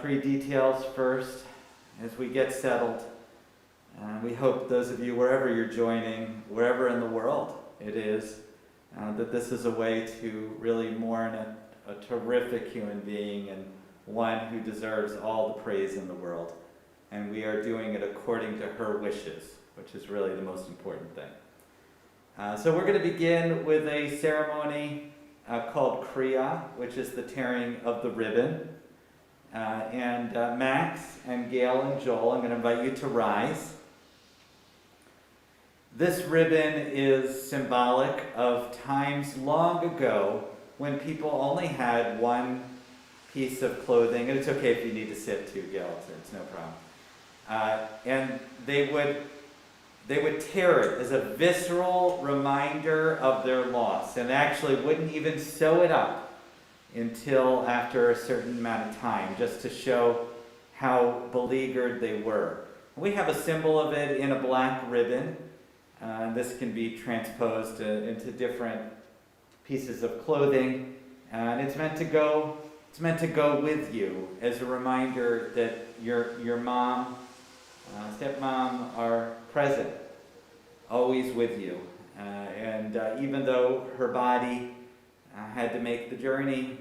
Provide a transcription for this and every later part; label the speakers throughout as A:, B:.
A: three details first as we get settled. We hope those of you, wherever you're joining, wherever in the world it is, that this is a way to really mourn a terrific human being and one who deserves all the praise in the world. And we are doing it according to her wishes, which is really the most important thing. So we're going to begin with a ceremony called Kriya, which is the tearing of the ribbon. And Max and Gail and Joel, I'm going to invite you to rise. This ribbon is symbolic of times long ago when people only had one piece of clothing, and it's okay if you need to sit too, Gail, it's no problem. And they would tear it as a visceral reminder of their loss, and actually wouldn't even sew it up until after a certain amount of time, just to show how beleaguered they were. We have a symbol of it in a black ribbon. This can be transposed into different pieces of clothing, and it's meant to go with you as a reminder that your mom, stepmom are present, always with you. And even though her body had to make the journey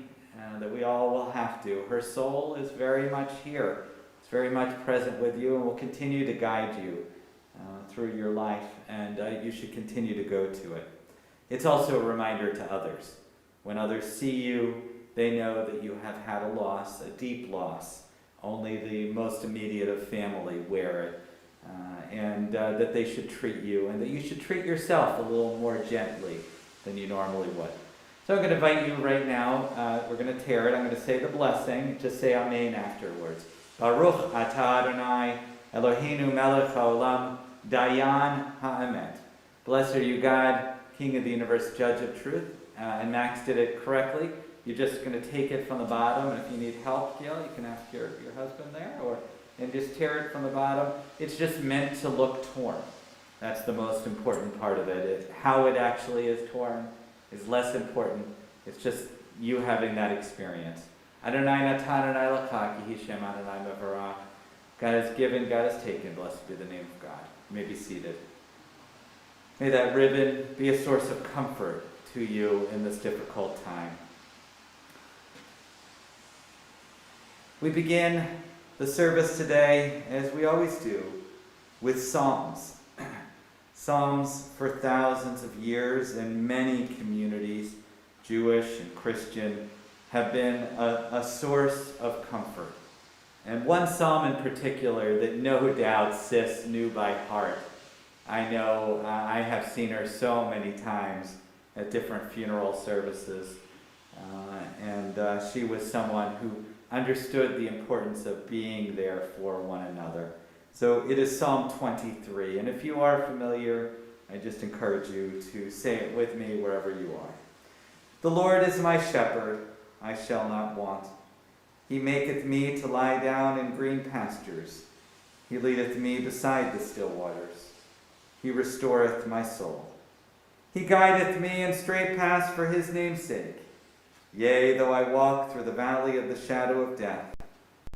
A: that we all will have to, her soul is very much here. It's very much present with you and will continue to guide you through your life, and you should continue to go to it. It's also a reminder to others. When others see you, they know that you have had a loss, a deep loss. Only the most immediate of family wear it, and that they should treat you, and that you should treat yourself a little more gently than you normally would. So I'm going to invite you right now. We're going to tear it. I'm going to say the blessing. Just say Amen afterwards. Baruch atah Adonai Eloheinu melech haolam Dayan ha'emet. Blessed are you, God, King of the universe, Judge of truth. And Max did it correctly. You're just going to take it from the bottom, and if you need help, Gail, you can ask your husband there, and just tear it from the bottom. It's just meant to look torn. That's the most important part of it. How it actually is torn is less important. It's just you having that experience. Adonai natan Adonai lakach, Yehi Shem Adonai mevarach. God has given, God has taken. Blessed be the name of God. You may be seated. May that ribbon be a source of comfort to you in this difficult time. We begin the service today, as we always do, with psalms. Psalms for thousands of years in many communities, Jewish and Christian, have been a source of comfort. And one psalm in particular that no doubt Sis knew by heart. I know I have seen her so many times at different funeral services. And she was someone who understood the importance of being there for one another. So it is Psalm 23. And if you are familiar, I just encourage you to say it with me wherever you are. The Lord is my shepherd, I shall not want. He maketh me to lie down in green pastures. He leadeth me beside the still waters. He restoreth my soul. He guideth me in straight paths for his name's sake. Yea, though I walk through the valley of the shadow of death,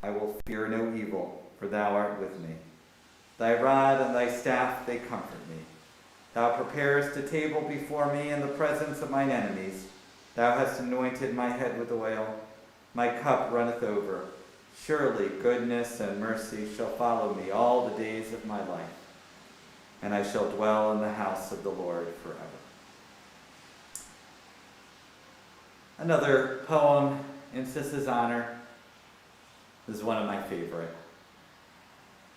A: I will fear no evil, for thou art with me. Thy rod and thy staff, they comfort me. Thou preparest a table before me in the presence of mine enemies. Thou hast anointed my head with oil. My cup runneth over. Surely goodness and mercy shall follow me all the days of my life, and I shall dwell in the house of the Lord forever. Another poem in Sis's honor. This is one of my favorite.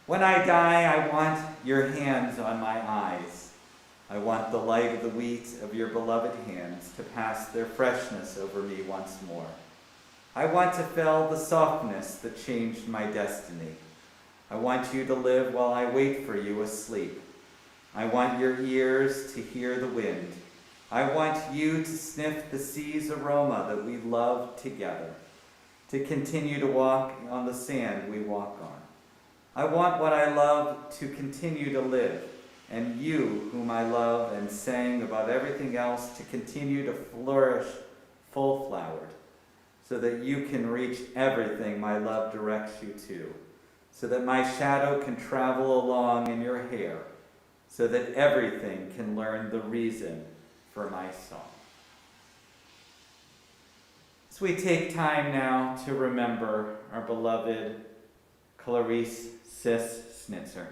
A: When I die, I want your hands on my eyes. I want the light of the wheat of your beloved hands to pass their freshness over me once more. I want to feel the softness that changed my destiny. I want you to live while I wait for you asleep. I want your ears to hear the wind. I want you to sniff the sea's aroma that we love together, to continue to walk on the sand we walk on. I want what I love to continue to live, and you, whom I love and sang above everything else, to continue to flourish full-flowered. so that you can reach everything my love directs you to, so that my shadow can travel along in your hair, so that everything can learn the reason for my song. So we take time now to remember our beloved Clarise Snitzer.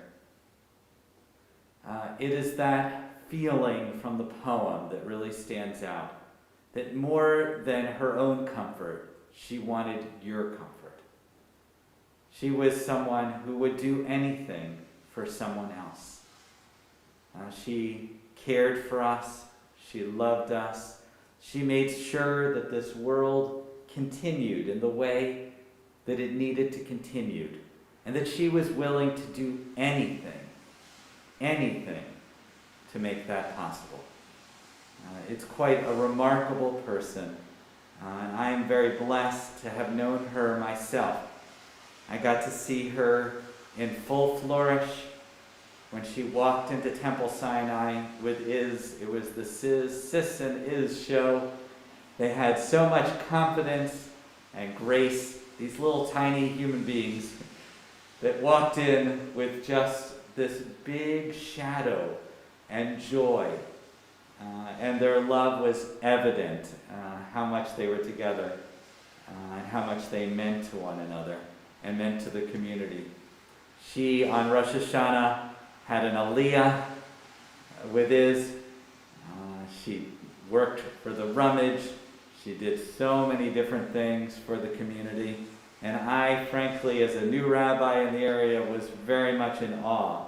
A: It is that feeling from the poem that really stands out, that more than her own comfort, she wanted your comfort. She was someone who would do anything for someone else. She cared for us, she loved us, she made sure that this world continued in the way that it needed to continue, and that she was willing to do anything to make that possible. It's quite a remarkable person, and I am very blessed to have known her myself. I got to see her in full flourish when she walked into Temple Sinai with Iz. It was the Sis and Iz show. They had so much confidence and grace, these little tiny human beings that walked in with just this big shadow and joy. And their love was evident, how much they were together, and how much they meant to one another and meant to the community. She, on Rosh Hashanah, had an aliyah with Iz. She worked for the rummage. She did so many different things for the community. And I, frankly, as a new rabbi in the area, was very much in awe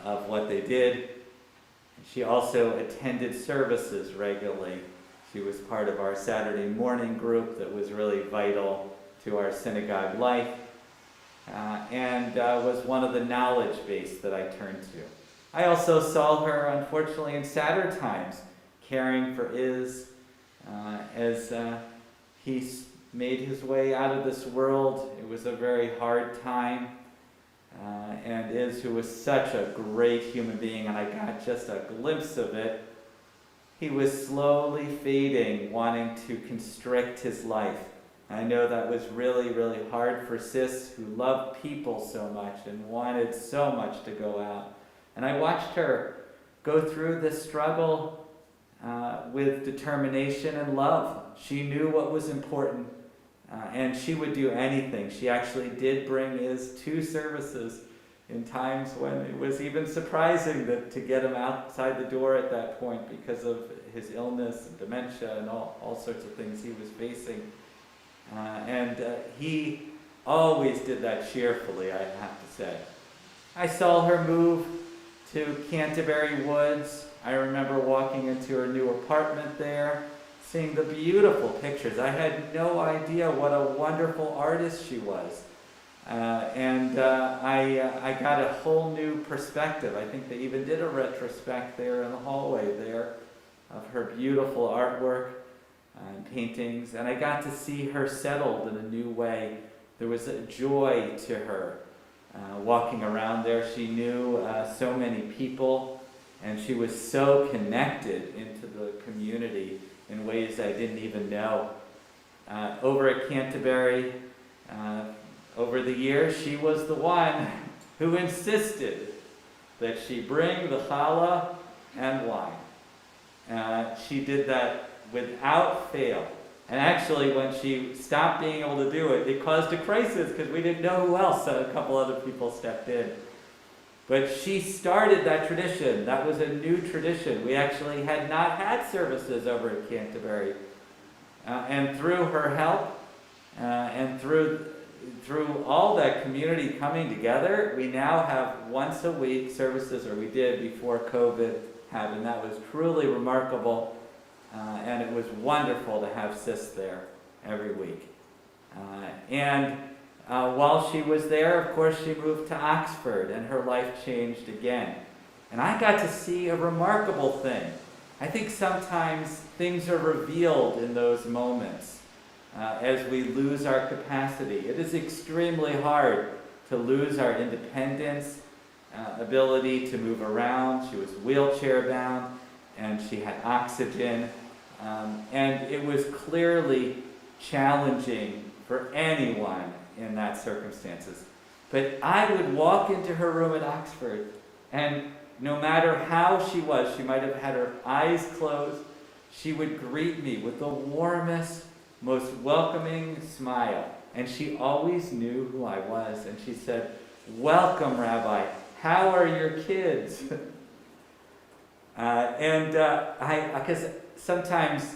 A: of what they did. She also attended services regularly. She was part of our Saturday morning group that was really vital to our synagogue life, and was one of the knowledge base that I turned to. I also saw her, unfortunately, in sadder times, caring for Iz as he made his way out of this world. It was a very hard time. And Iz, who was such a great human being, and I got just a glimpse of it, he was slowly fading, wanting to constrict his life. I know that was really, really hard for Sis, who loved people so much and wanted so much to go out. And I watched her go through this struggle with determination and love. She knew what was important, and she would do anything. She actually did bring Iz to services in times when it was even surprising to get him outside the door at that point because of his illness and dementia and all sorts of things he was facing. And he always did that cheerfully, I have to say. I saw her move to Canterbury Woods. I remember walking into her new apartment there, seeing the beautiful pictures. I had no idea what a wonderful artist she was. I got a whole new perspective. I think they even did a retrospect there in the hallway there of her beautiful artwork and paintings. And I got to see her settled in a new way. There was a joy to her walking around there. She knew so many people, and she was so connected into the community in ways I didn't even know. Over at Canterbury, over the years, she was the one who insisted that she bring the challah and wine. She did that without fail. And actually, when she stopped being able to do it, it caused a crisis because we didn't know who else. So a couple other people stepped in. But she started that tradition. That was a new tradition. We actually had not had services over at Canterbury. And through her help and through all that community coming together, we now have once a week services, or we did before COVID happened. That was truly remarkable. And it was wonderful to have Sis there every week. While she was there, of course, she moved to Oxford, and her life changed again. And I got to see a remarkable thing. I think sometimes things are revealed in those moments as we lose our capacity. It is extremely hard to lose our independence, ability to move around. She was wheelchair bound, and she had oxygen. And it was clearly challenging for anyone in that circumstances. But I would walk into her room at Oxford, and no matter how she was, she might have had her eyes closed, she would greet me with the warmest, most welcoming smile. And she always knew who I was. And she said, "Welcome, Rabbi. How are your kids?" Because sometimes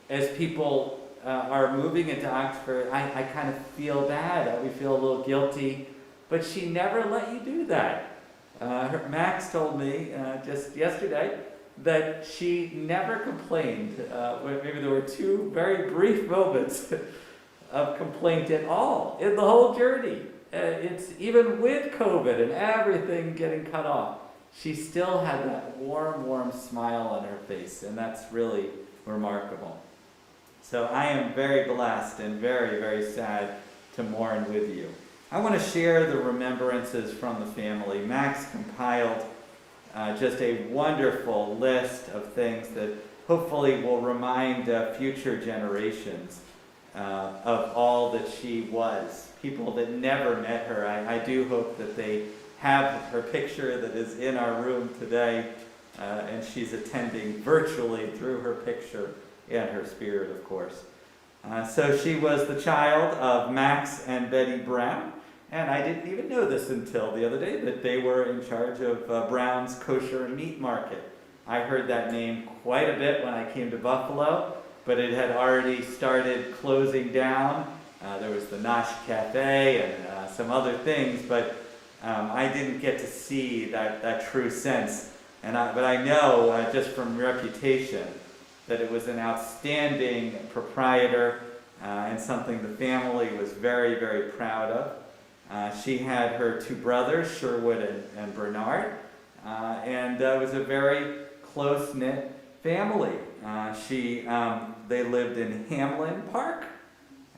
A: as people are moving into Oxford, I kind of feel bad. We feel a little guilty. But she never let you do that. Max told me just yesterday that she never complained. Maybe there were 2 very brief moments of complaint at all in the whole journey. It's even with COVID and everything getting cut off, she still had that warm, warm smile on her face, and that's really remarkable. So I am very blessed and very, very sad to mourn with you. I want to share the remembrances from the family. Max compiled just a wonderful list of things that hopefully will remind future generations of all that she was. People that never met her, I do hope that they have her picture that is in our room today, and she's attending virtually through her picture and her spirit, of course. So she was the child of Max and Betty Brown, and I didn't even know this until the other day, that they were in charge of Brown's Kosher Meat Market. I heard that name quite a bit when I came to Buffalo, but it had already started closing down. There was the Nosh Cafe and some other things, but I didn't get to see that true sense. But I know, just from reputation, that it was an outstanding proprietor and something the family was very, very proud of. She had her 2 brothers, Sherwood and Bernard, and it was a very close-knit family. They lived in Hamlin Park,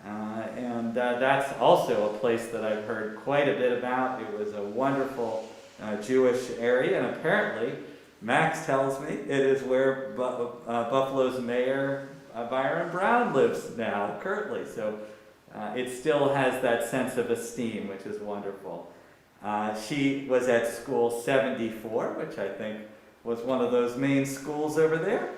A: and that's also a place that I've heard quite a bit about. It was a wonderful Jewish area, and apparently, Max tells me, it is where Buffalo's mayor, Byron Brown, lives now, currently. So it still has that sense of esteem, which is wonderful. She was at school 74, which I think was one of those main schools over there.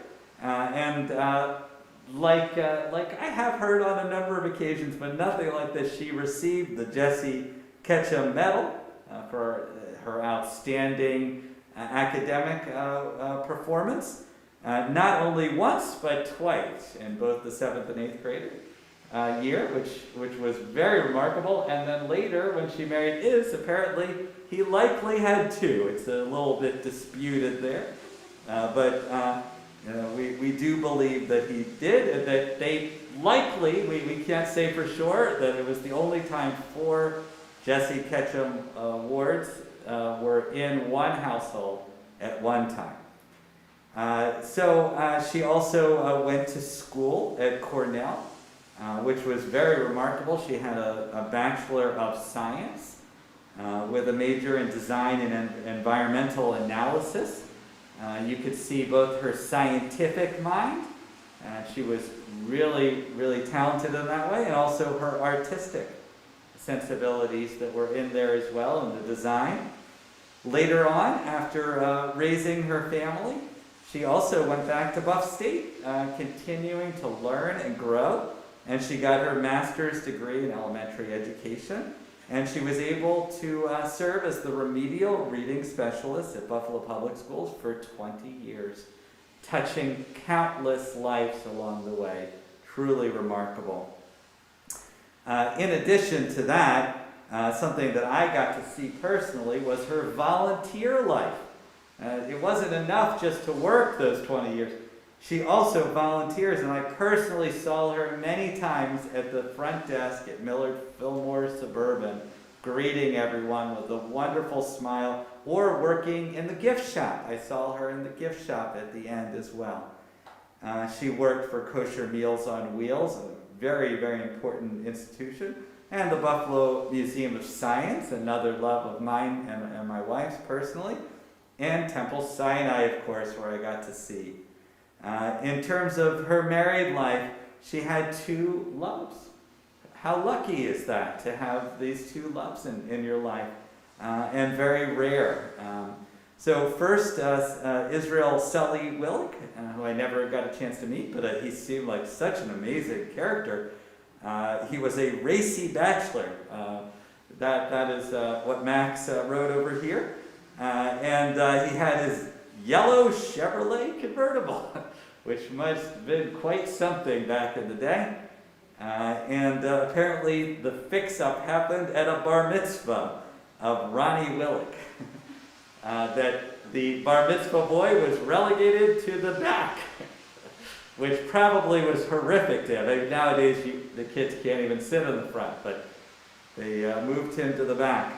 A: Like I have heard on a number of occasions, but nothing like this, she received the Jesse Ketchum Medal for her outstanding academic performance, not only once, but twice, in both the 7th and 8th grade year, which was very remarkable. And then later, when she married apparently he likely had 2. It's a little bit disputed there, but we do believe that he did, and that they likely, we can't say for sure, that it was the only time 4 Jesse Ketchum awards were in one household at one time. So she also went to school at Cornell, which was very remarkable. She had a Bachelor of Science with a major in design and environmental analysis. You could see both her scientific mind, she was really, really talented in that way, and also her artistic sensibilities that were in there as well in the design. Later on, after raising her family, she also went back to Buff State, continuing to learn and grow, and she got her master's degree in elementary education, and she was able to serve as the remedial reading specialist at Buffalo Public Schools for 20 years, touching countless lives along the way. Truly remarkable. In addition to that, something that I got to see personally was her volunteer life. It wasn't enough just to work those 20 years. She also volunteers, and I personally saw her many times at the front desk at Millard Fillmore Suburban, greeting everyone with a wonderful smile, or working in the gift shop. I saw her in the gift shop at the end as well. She worked for Kosher Meals on Wheels, a very, very important institution, and the Buffalo Museum of Science, another love of mine and my wife's personally, and Temple Sinai, of course, where I got to see. In terms of her married life, she had two loves. How lucky is that to have these two loves in your life? And very rare. So first, Israel Sully Wilk, who I never got a chance to meet, but he seemed like such an amazing character. He was a racy bachelor. That is what Max wrote over here. And he had his yellow Chevrolet convertible, which must have been quite something back in the day. And apparently the fix-up happened at a bar mitzvah of Ronnie Willick. That the bar mitzvah boy was relegated to the back, which probably was horrific to him. I mean, nowadays the kids can't even sit in the front, but they moved him to the back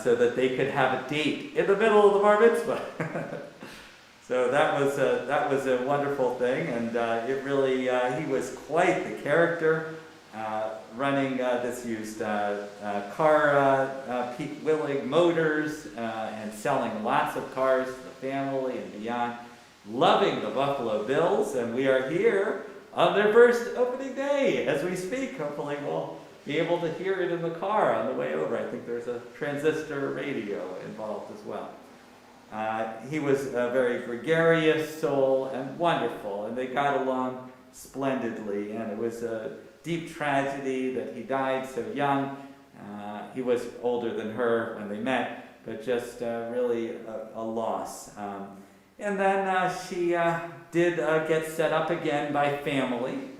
A: so that they could have a date in the middle of the bar mitzvah. So that was a wonderful thing, and it really he was quite the character, running this used car Pete Willig Motors and selling lots of cars to the family and beyond, loving the Buffalo Bills, and we are here on their first opening day as we speak. Hopefully we'll be able to hear it in the car on the way over. I think there's a transistor radio involved as well. He was a very gregarious soul and wonderful, and they got along splendidly, and it was a deep tragedy that he died so young. He was older than her when they met, but just really a loss. And then she did get set up again by family,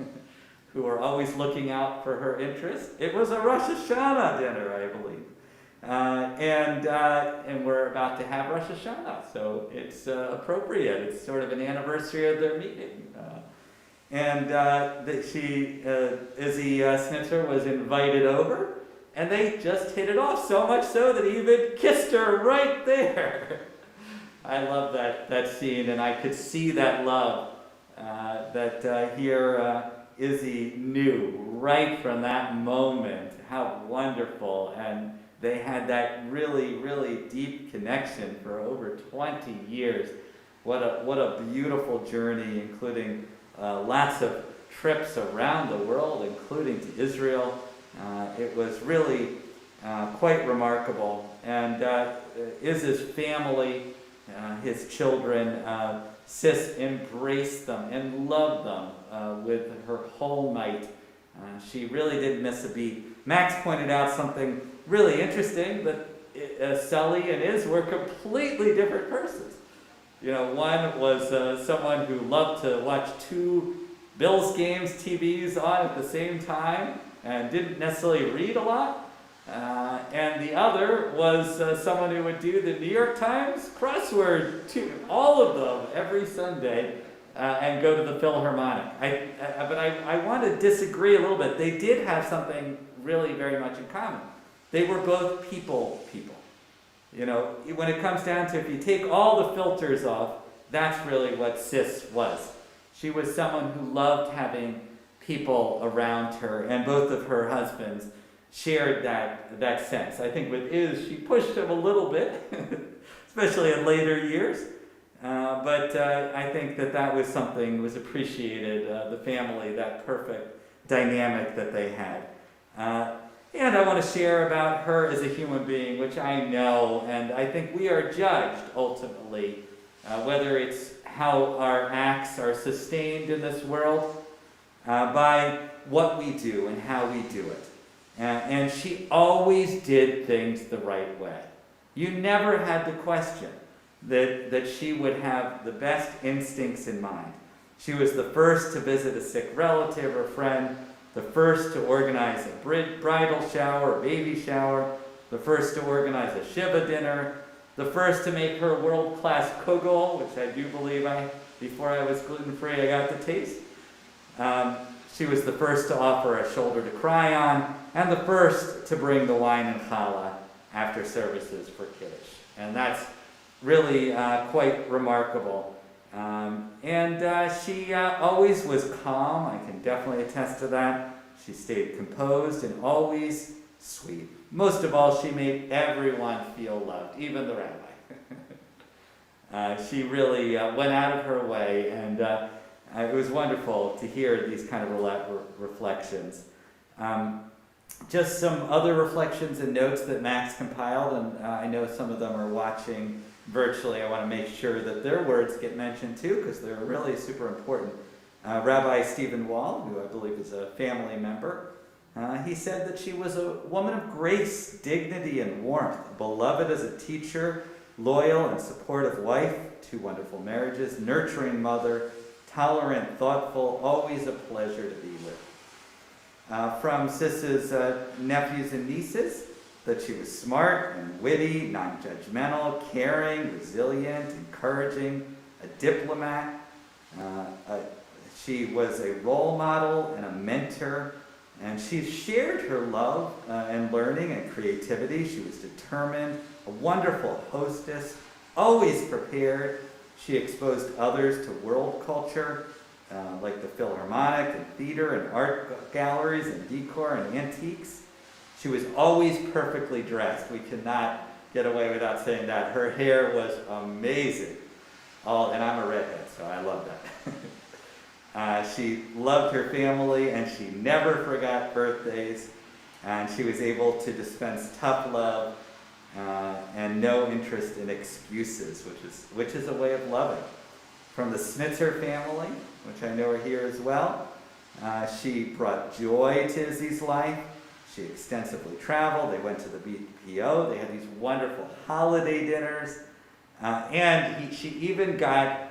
A: who were always looking out for her interest. It was a Rosh Hashanah dinner, I believe. And we're about to have Rosh Hashanah, so it's appropriate. It's sort of an anniversary of their meeting. Izzy Snitzer was invited over, and they just hit it off, so much so that he even kissed her right there. I love that scene, and I could see that love that here Izzy knew right from that moment how wonderful, and they had that really, really deep connection for over 20 years. What a beautiful journey, including lots of trips around the world, including to Israel. It was really quite remarkable. And Iz's family, his children, Sis embraced them and loved them with her whole might. She really didn't miss a beat. Max pointed out something really interesting, that Sully and Iz were completely different persons. You know, one was someone who loved to watch two Bills games, TVs on at the same time, and didn't necessarily read a lot. And the other was someone who would do the New York Times crossword, all of them, every Sunday, and go to the Philharmonic. But I want to disagree a little bit. They did have something really very much in common. They were both people. You know, when it comes down to, if you take all the filters off, that's really what Sis was. She was someone who loved having people around her, and both of her husbands shared that sense. I think with Iz, she pushed him a little bit, especially in later years. But I think that was something was appreciated, the family, that perfect dynamic that they had. And I want to share about her as a human being, which I know, and I think we are judged ultimately, whether it's how our acts are sustained in this world, by what we do and how we do it. And she always did things the right way. You never had to question that she would have the best instincts in mind. She was the first to visit a sick relative or friend, the first to organize a bridal shower, baby shower, the first to organize a Shiva dinner, the first to make her world-class kugel, which I do believe before I was gluten-free, I got to taste. She was the first to offer a shoulder to cry on, and the first to bring the wine and challah after services for Kiddush. And that's really quite remarkable. She always was calm. I can definitely attest to that. She stayed composed and always sweet. Most of all, she made everyone feel loved, even the rabbi. She really went out of her way, and it was wonderful to hear these kind of reflections. Just some other reflections and notes that Max compiled, and I know some of them are watching virtually. I want to make sure that their words get mentioned too, because they're really super important. Rabbi Stephen Wall, who I believe is a family member, he said that she was a woman of grace, dignity, and warmth, beloved as a teacher, loyal and supportive wife, 2 wonderful marriages, nurturing mother, tolerant, thoughtful, always a pleasure to be with. From Sis's nephews and nieces, that she was smart and witty, non-judgmental, caring, resilient, encouraging, a diplomat. She was a role model and a mentor, and she shared her love and learning and creativity. She was determined, a wonderful hostess, always prepared. She exposed others to world culture, like the Philharmonic and theater and art galleries and decor and antiques. She was always perfectly dressed. We cannot get away without saying that. Her hair was amazing. And I'm a redhead, so I love that. She loved her family, and she never forgot birthdays. And she was able to dispense tough love and no interest in excuses, which is a way of loving. From the Snitzer family, which I know are here as well, she brought joy to Izzy's life. She extensively traveled. They went to the BPO. They had these wonderful holiday dinners. And she even got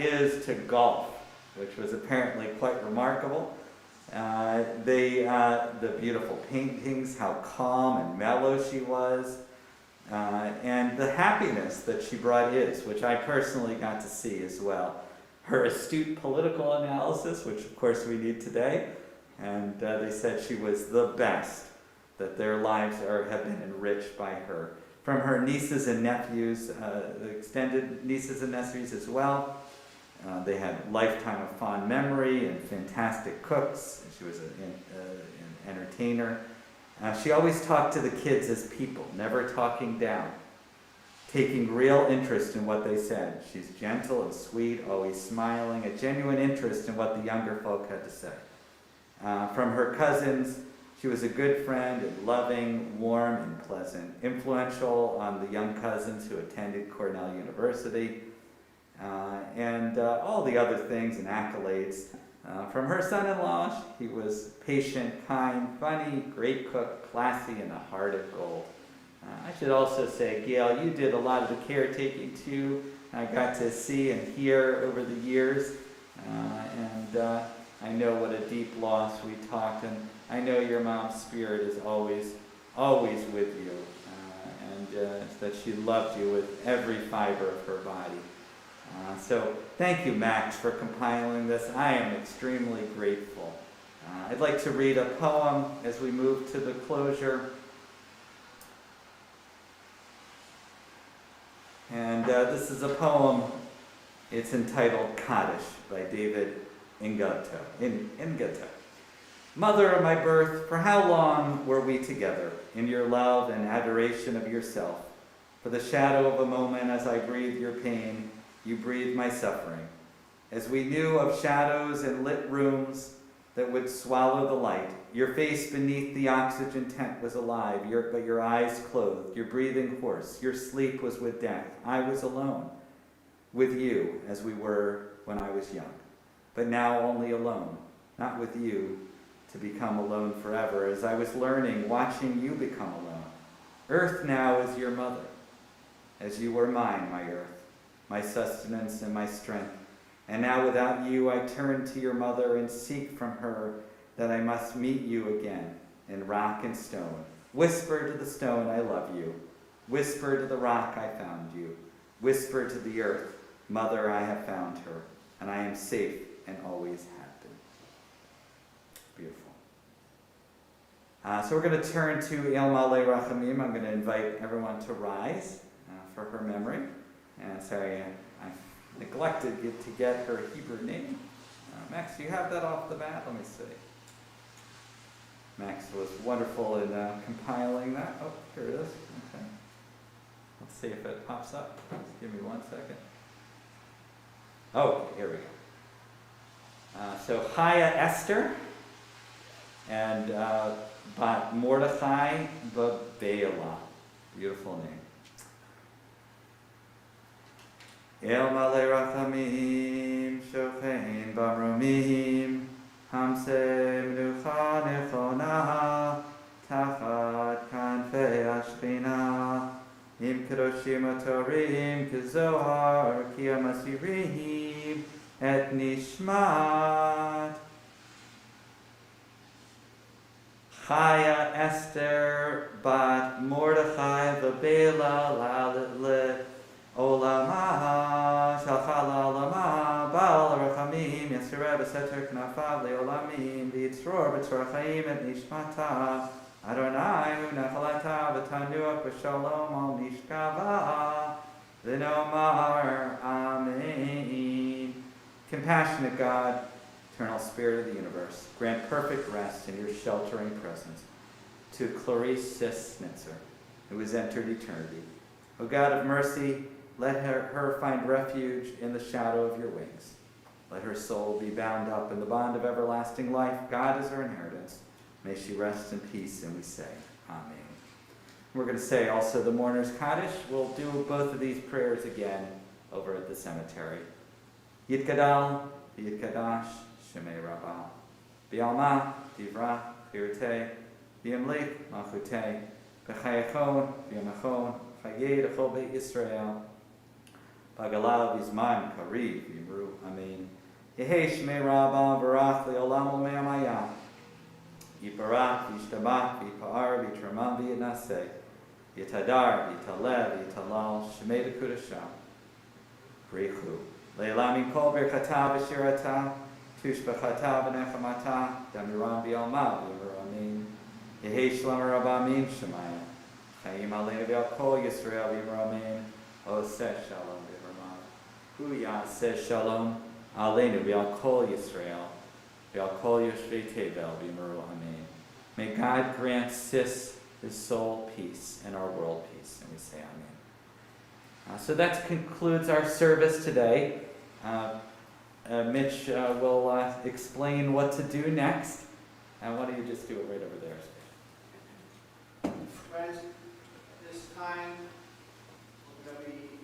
A: Iz to golf, which was apparently quite remarkable. The beautiful paintings, how calm and mellow she was, and the happiness that she brought Iz, which I personally got to see as well. Her astute political analysis, which of course we need today, and they said she was the best, that their lives have been enriched by her. From her nieces and nephews, extended nieces and nephews as well, they had a lifetime of fond memory and fantastic cooks. She was an entertainer. She always talked to the kids as people, never talking down, taking real interest in what they said. She's gentle and sweet, always smiling, a genuine interest in what the younger folk had to say. From her cousins, she was a good friend and loving, warm, and pleasant, influential on the young cousins who attended Cornell University, and all the other things and accolades. From her son-in-law, he was patient, kind, funny, great cook, classy, and a heart of gold. I should also say, Gail, you did a lot of the caretaking too. I got to see and hear over the years, and I know what a deep loss we talked, and I know your mom's spirit is always, always with you, and that she loved you with every fiber of her body. So thank you, Max, for compiling this. I am extremely grateful. I'd like to read a poem as we move to the closure. And this is a poem. It's entitled Kaddish by David Ingato. Mother of my birth, for how long were we together in your love and adoration of yourself? For the shadow of a moment as I breathed your pain, you breathed my suffering. As we knew of shadows and lit rooms that would swallow the light, your face beneath the oxygen tent was alive, but your eyes closed, your breathing hoarse, your sleep was with death. I was alone with you as we were when I was young, but now only alone, not with you to become alone forever, as I was learning, watching you become alone. Earth now is your mother, as you were mine, my earth, my sustenance and my strength. And now without you I turn to your mother and seek from her that I must meet you again in rock and stone. Whisper to the stone, I love you. Whisper to the rock, I found you. Whisper to the earth, mother, I have found her, and I am safe and always have been. Beautiful. So we're going to turn to El Malei Rachamim. I'm going to invite everyone to rise for her memory. And sorry, I neglected to get her Hebrew name. Max, do you have that off the bat? Let me see. Max was wonderful in compiling that. Oh, here it is. Okay. Let's see if it pops up. Just give me 1 second. Oh, here we go. So Chaya Esther and Bat Mordechai Bela. Beautiful name. El Malei Rachamim Shochein Bamromim Hamse Menucha Nechona Tachat Kanfei Ashchina Im Kedoshim Atorim Kezohar Kiyamasirim Et Nishmat Chaya Esther Bat Mordechai V'Bela Le Olama Shalchala Olama Baal Rachamim Yasireh B'Seter Knafav Leolamim V'Yitzror B'Tzor Chaim Et Nishmata Adonai Hu Nachalata V'Tanuach V'Shalom Al Mishkava V'Nomar Amen. Compassionate God, eternal Spirit of the universe, grant perfect rest in your sheltering presence to Clarise Snitzer, who has entered eternity. O God of mercy, let her find refuge in the shadow of your wings. Let her soul be bound up in the bond of everlasting life. God is her inheritance. May she rest in peace, and we say, Amen. We're going to say also the mourner's Kaddish. We'll do both of these prayers again over at the cemetery. Yitgadal, Yitkadash, Shemei Rabbah. Bialma, Divrah, Chirte, Biamlik, Machute, Bechayachon, Biamachon, Chayed, Echol Beit Yisrael, Bagalav, Izman, Kariv, Yimru, Amen. Yehei Shemei Rabbah, Barach, Leolam, Omeamaya. Yiparach, Yishtabach, Yipar, Yitramam, Yitnaseh, Yitadar, Yitalev, Yitalal, Shemei Dekudashah, Brichu. Leilam Kol Birchata V'Shirata, Tushbachata V'Nechamata, Damiram V'Yalma, V'Yimur Amin, Yehei Shlom Rabba Amin Shemaya, Chaim Aleinu V'Yalkol Yisrael V'Yimur Amin, Oseh Shalom V'Yimur Hu Yaseh Shalom, Aleinu V'Yalkol Yisrael, V'Yalkol Yoshvei Tevel V'Yimur Amin. May God grant Sis, his soul, peace, and our world peace, and we say Amen. So that concludes our service today. Mitch will explain what to do next. And why don't you just do it right over there?
B: Friends, this time we're going to be